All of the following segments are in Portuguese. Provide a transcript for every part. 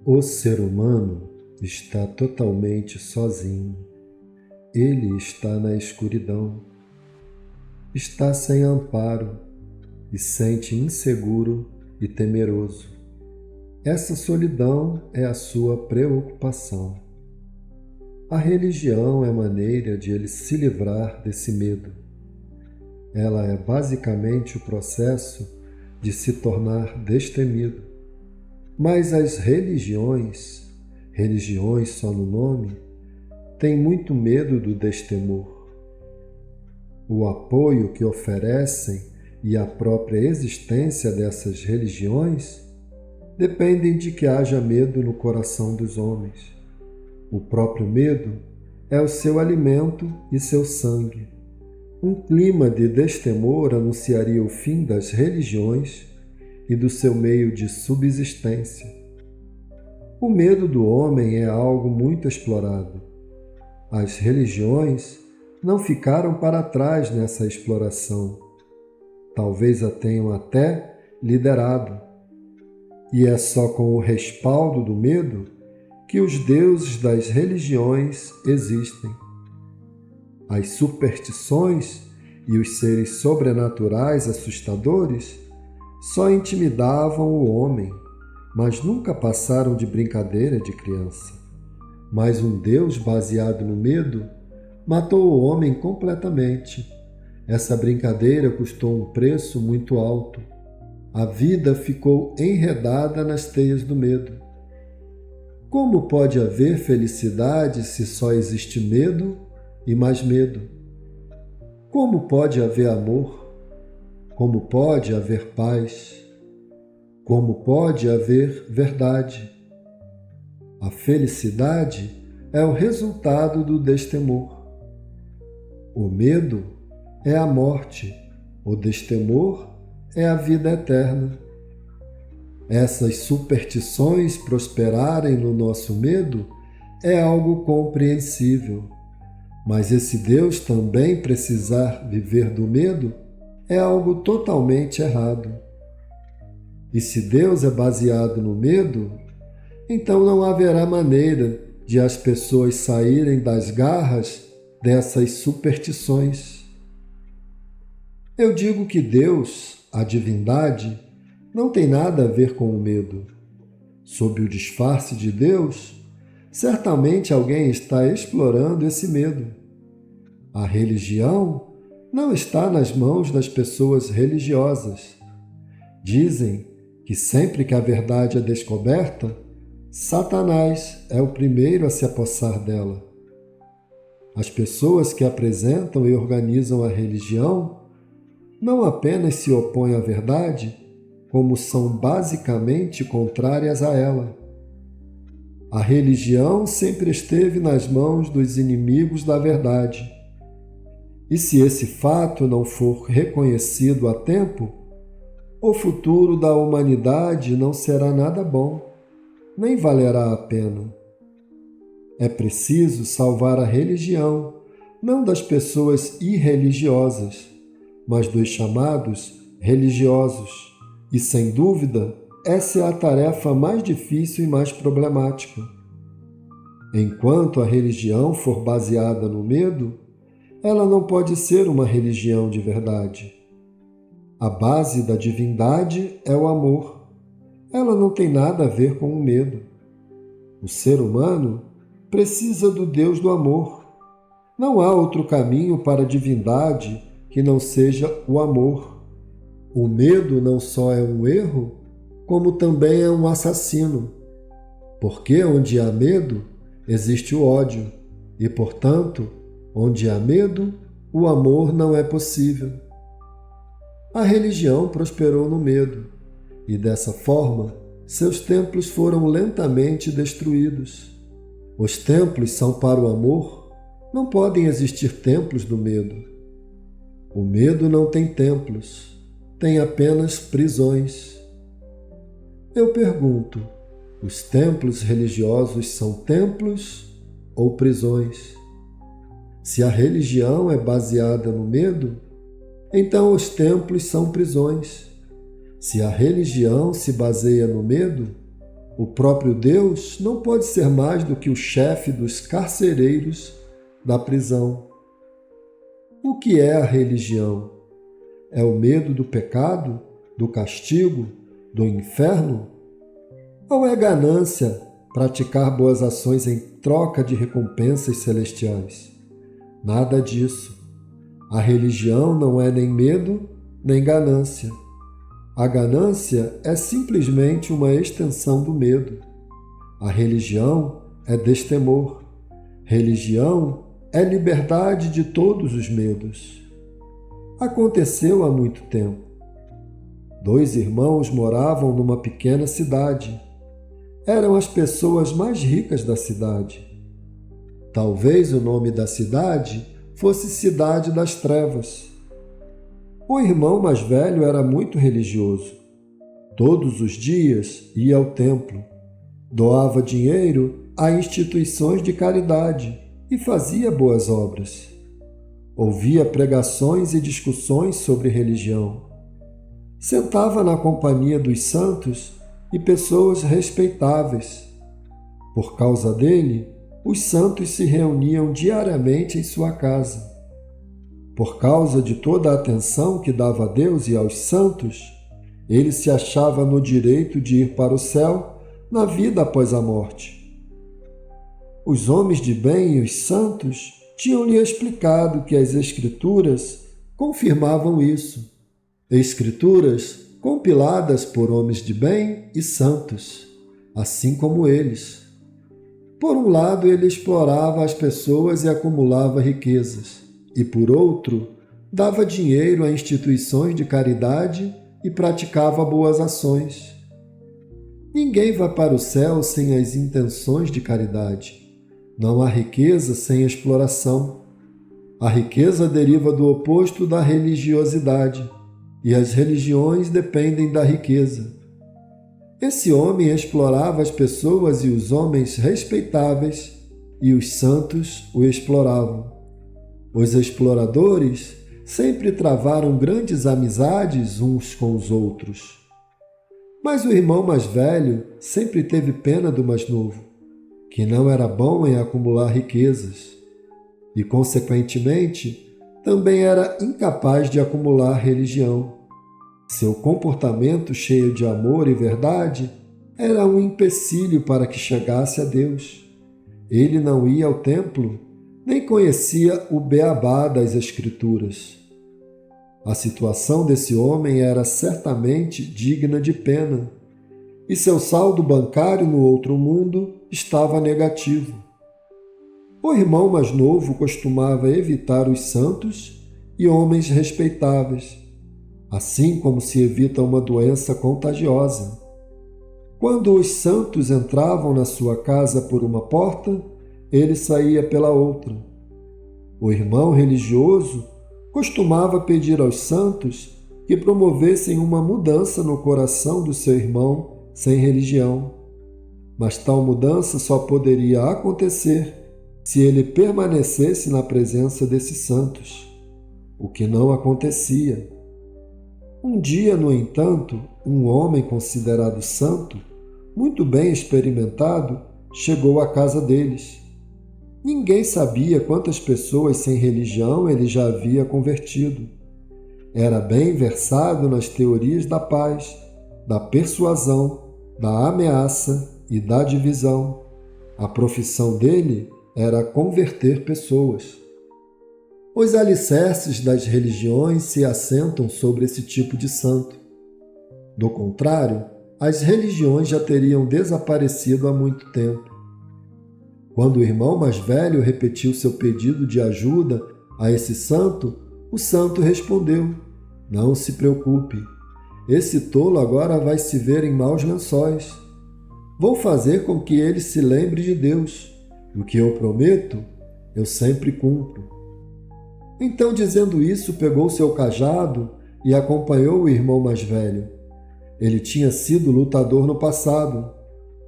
O ser humano está totalmente sozinho. Ele está na escuridão. Está sem amparo e sente inseguro e temeroso. Essa solidão é a sua preocupação. A religião é maneira de ele se livrar desse medo. Ela é basicamente o processo de se tornar destemido. Mas as religiões só no nome, têm muito medo do destemor. O apoio que oferecem e a própria existência dessas religiões dependem de que haja medo no coração dos homens. O próprio medo é o seu alimento e seu sangue. Um clima de destemor anunciaria o fim das religiões e do seu meio de subsistência. O medo do homem é algo muito explorado. As religiões não ficaram para trás nessa exploração. Talvez a tenham até liderado. E é só com o respaldo do medo que os deuses das religiões existem. As superstições e os seres sobrenaturais assustadores só intimidavam o homem, mas nunca passaram de brincadeira de criança. Mas um Deus baseado no medo matou o homem completamente. Essa brincadeira custou um preço muito alto. A vida ficou enredada nas teias do medo. Como pode haver felicidade se só existe medo e mais medo? Como pode haver amor? Como pode haver paz? Como pode haver verdade? A felicidade é o resultado do destemor. O medo é a morte, o destemor é a vida eterna. Essas superstições prosperarem no nosso medo é algo compreensível, mas esse Deus também precisar viver do medo é algo totalmente errado. E se Deus é baseado no medo, então não haverá maneira de as pessoas saírem das garras dessas superstições. Eu digo que Deus, a divindade, não tem nada a ver com o medo. Sob o disfarce de Deus, certamente alguém está explorando esse medo. A religião não está nas mãos das pessoas religiosas. Dizem que sempre que a verdade é descoberta, Satanás é o primeiro a se apossar dela. As pessoas que apresentam e organizam a religião não apenas se opõem à verdade, como são basicamente contrárias a ela. A religião sempre esteve nas mãos dos inimigos da verdade. E se esse fato não for reconhecido a tempo, o futuro da humanidade não será nada bom, nem valerá a pena. É preciso salvar a religião, não das pessoas irreligiosas, mas dos chamados religiosos. E, sem dúvida, essa é a tarefa mais difícil e mais problemática. Enquanto a religião for baseada no medo, ela não pode ser uma religião de verdade. A base da divindade é o amor. Ela não tem nada a ver com o medo. O ser humano precisa do Deus do amor. Não há outro caminho para a divindade que não seja o amor. O medo não só é um erro, como também é um assassino. Porque onde há medo, existe o ódio. E, portanto, onde há medo, o amor não é possível. A religião prosperou no medo, e dessa forma, seus templos foram lentamente destruídos. Os templos são para o amor, não podem existir templos do medo. O medo não tem templos, tem apenas prisões. Eu pergunto, os templos religiosos são templos ou prisões? Se a religião é baseada no medo, então os templos são prisões. Se a religião se baseia no medo, O próprio Deus não pode ser mais do que o chefe dos carcereiros da prisão. O que é a religião? É o medo do pecado, do castigo, do inferno? Ou é ganância praticar boas ações em troca de recompensas celestiais? Nada disso. A religião não é nem medo, nem ganância. A ganância é simplesmente uma extensão do medo. A religião é destemor. Religião é liberdade de todos os medos. Aconteceu há muito tempo. 2 irmãos moravam numa pequena cidade. Eram as pessoas mais ricas da cidade. Talvez o nome da cidade fosse Cidade das Trevas. O irmão mais velho era muito religioso. Todos os dias ia ao templo, doava dinheiro a instituições de caridade e fazia boas obras. Ouvia pregações e discussões sobre religião. Sentava na companhia dos santos e pessoas respeitáveis. Por causa dele, os santos se reuniam diariamente em sua casa. Por causa de toda a atenção que dava a Deus e aos santos, ele se achava no direito de ir para o céu na vida após a morte. Os homens de bem e os santos tinham-lhe explicado que as Escrituras confirmavam isso. Escrituras compiladas por homens de bem e santos, assim como eles. Por um lado, ele explorava as pessoas e acumulava riquezas, e por outro, dava dinheiro a instituições de caridade e praticava boas ações. Ninguém vai para o céu sem as intenções de caridade. Não há riqueza sem exploração. A riqueza deriva do oposto da religiosidade, e as religiões dependem da riqueza. Esse homem explorava as pessoas e os homens respeitáveis, e os santos o exploravam. Os exploradores sempre travaram grandes amizades uns com os outros. Mas o irmão mais velho sempre teve pena do mais novo, que não era bom em acumular riquezas, e, consequentemente, também era incapaz de acumular religião. Seu comportamento cheio de amor e verdade era um empecilho para que chegasse a Deus. Ele não ia ao templo, nem conhecia o beabá das Escrituras. A situação desse homem era certamente digna de pena, e seu saldo bancário no outro mundo estava negativo. O irmão mais novo costumava evitar os santos e homens respeitáveis, assim como se evita uma doença contagiosa. Quando os santos entravam na sua casa por uma porta, ele saía pela outra. O irmão religioso costumava pedir aos santos que promovessem uma mudança no coração do seu irmão sem religião. Mas tal mudança só poderia acontecer se ele permanecesse na presença desses santos, o que não acontecia. Um dia, no entanto, um homem considerado santo, muito bem experimentado, chegou à casa deles. Ninguém sabia quantas pessoas sem religião ele já havia convertido. Era bem versado nas teorias da paz, da persuasão, da ameaça e da divisão. A profissão dele era converter pessoas. Os alicerces das religiões se assentam sobre esse tipo de santo. Do contrário, as religiões já teriam desaparecido há muito tempo. Quando o irmão mais velho repetiu seu pedido de ajuda a esse santo, o santo respondeu: "Não se preocupe, esse tolo agora vai se ver em maus lençóis. Vou fazer com que ele se lembre de Deus. O que eu prometo, eu sempre cumpro." Então, dizendo isso, pegou seu cajado e acompanhou o irmão mais velho. Ele tinha sido lutador no passado,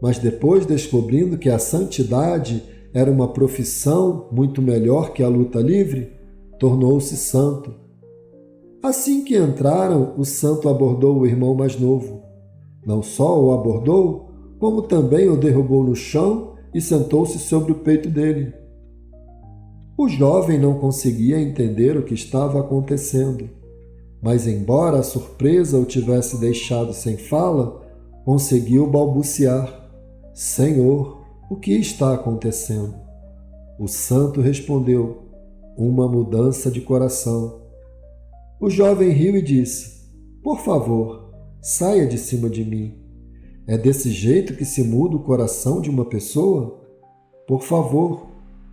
mas depois, descobrindo que a santidade era uma profissão muito melhor que a luta livre, tornou-se santo. Assim que entraram, o santo abordou o irmão mais novo. Não só o abordou, como também o derrubou no chão e sentou-se sobre o peito dele. O jovem não conseguia entender o que estava acontecendo, mas, embora a surpresa o tivesse deixado sem fala, conseguiu balbuciar: Senhor, o que está acontecendo? O santo respondeu: uma mudança de coração. O jovem riu e disse: Por favor, saia de cima de mim. É desse jeito que se muda o coração de uma pessoa? Por favor,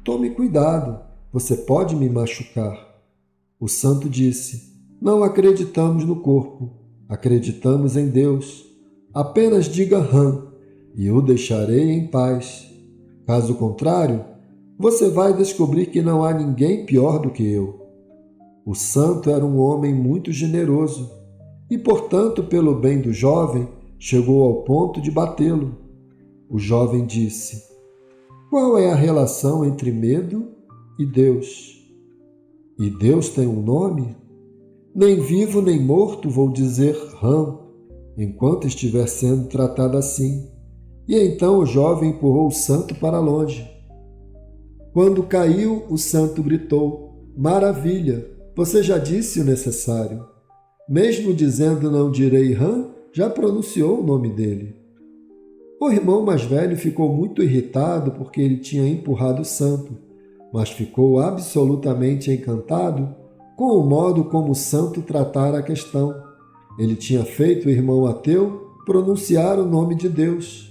tome cuidado, você pode me machucar. O santo disse: Não acreditamos no corpo, acreditamos em Deus. Apenas diga Rã, e o deixarei em paz. Caso contrário, você vai descobrir que não há ninguém pior do que eu. O santo era um homem muito generoso e, portanto, pelo bem do jovem, chegou ao ponto de batê-lo. O jovem disse: Qual é a relação entre medo e Deus? E Deus tem um nome? Nem vivo nem morto vou dizer Rã, enquanto estiver sendo tratado assim. E então o jovem empurrou o santo para longe. Quando caiu, o santo gritou: Maravilha! Você já disse o necessário. Mesmo dizendo não direi Rã, já pronunciou o nome dele. O irmão mais velho ficou muito irritado porque ele tinha empurrado o santo, mas ficou absolutamente encantado com o modo como o santo tratara a questão. Ele tinha feito o irmão ateu pronunciar o nome de Deus.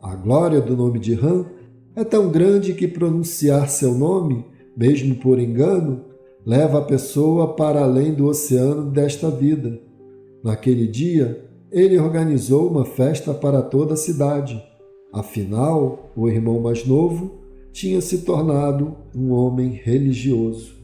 A glória do nome de Rã é tão grande que pronunciar seu nome, mesmo por engano, leva a pessoa para além do oceano desta vida. Naquele dia, ele organizou uma festa para toda a cidade. Afinal, o irmão mais novo tinha se tornado um homem religioso.